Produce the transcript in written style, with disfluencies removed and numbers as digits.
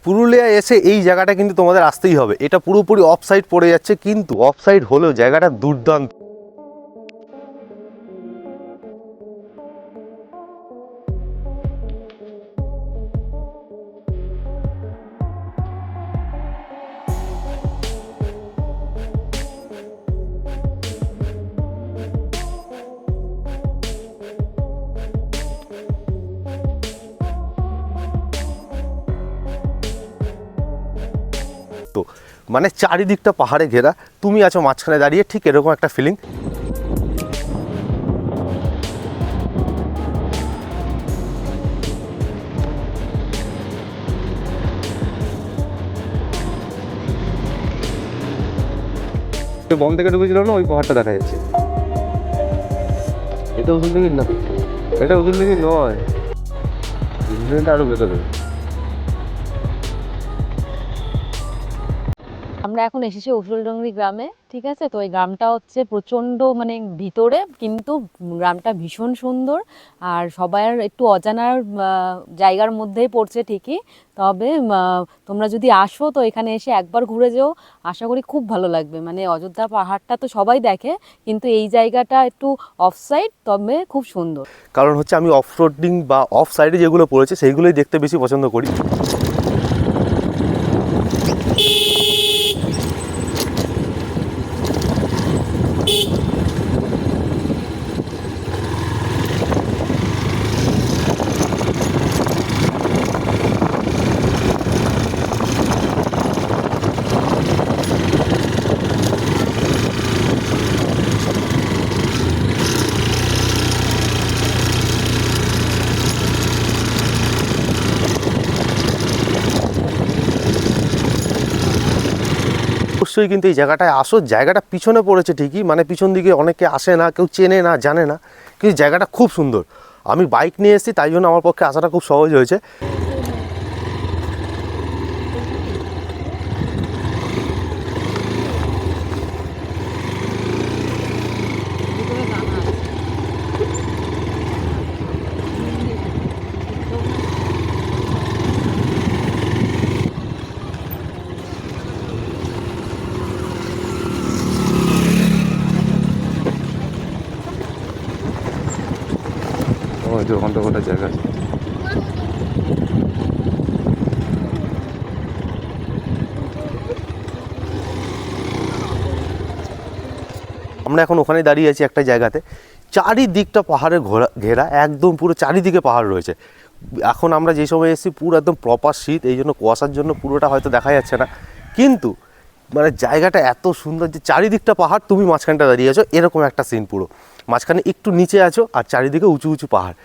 পুরুলিয়া এসে এই জায়গাটা কিন্তু তোমাদের আসতেই হবে। এটা পুরোপুরি অফ সাইড পড়ে যাচ্ছে, কিন্তু অফ সাইড হলেও জায়গাটা দুর্দান্ত। তো মানে চারিদিকটা পাহাড়ে ঘেরা, তুমি আছো মাঝখানে দাঁড়িয়ে, ঠিক এরকম একটা ফিলিং। বন থেকে ঢুকেছিলাম না, ওই পাহাড়টা দেখা যাচ্ছে। এটা উসুল দিঘি না, এটা উসুল দিঘি নয়, আরো ভেতরে। আমরা এখন এসেছি উসুলডুংরি গ্রামে, ঠিক আছে। তো এই গ্রামটা হচ্ছে প্রচণ্ড মানে ভিতরে, কিন্তু গ্রামটা ভীষণ সুন্দর আর সবার একটু অজানার জায়গার মধ্যেই পড়ছে ঠিকই। তবে তোমরা যদি আসো তো এখানে এসে একবার ঘুরে যেও, আশা করি খুব ভালো লাগবে। মানে অযোধ্যা পাহাড়টা তো সবাই দেখে, কিন্তু এই জায়গাটা একটু অফ সাইড, তবে খুব সুন্দর। কারণ হচ্ছে আমি অফ রোডিং বা অফ সাইডে যেগুলো পড়েছে সেইগুলোই দেখতে বেশি পছন্দ করি। অবশ্যই কিন্তু এই জায়গাটায় আসো। জায়গাটা পিছনে পড়েছে ঠিকই, মানে পিছন দিকে অনেকে আসে না, কেউ চেনে না, জানে না, কিন্তু জায়গাটা খুব সুন্দর। আমি বাইক নিয়ে এসেছি, তাই জন্য আমার পক্ষে আসাটা খুব সহজ হয়েছে। ওখানটা ওখানটা জায়গা আছে। আমরা এখন ওখানে দাঁড়িয়ে আছি একটা জায়গাতে, চারিদিকটা পাহাড়ে ঘেরা, একদম পুরো চারিদিকে পাহাড় রয়েছে। এখন আমরা যে সময় এসেছি পুরো একদম প্রপার শীত, এই জন্য কুয়াশার জন্য পুরোটা হয়তো দেখা যাচ্ছে না, কিন্তু মানে জায়গাটা এত সুন্দর যে চারিদিকটা পাহাড়, তুমি মাঝখানটা দাঁড়িয়ে আছো, এরকম একটা সিন। পুরো মাঝখানে একটু নিচে আছো আর চারিদিকে উঁচু উঁচু পাহাড়।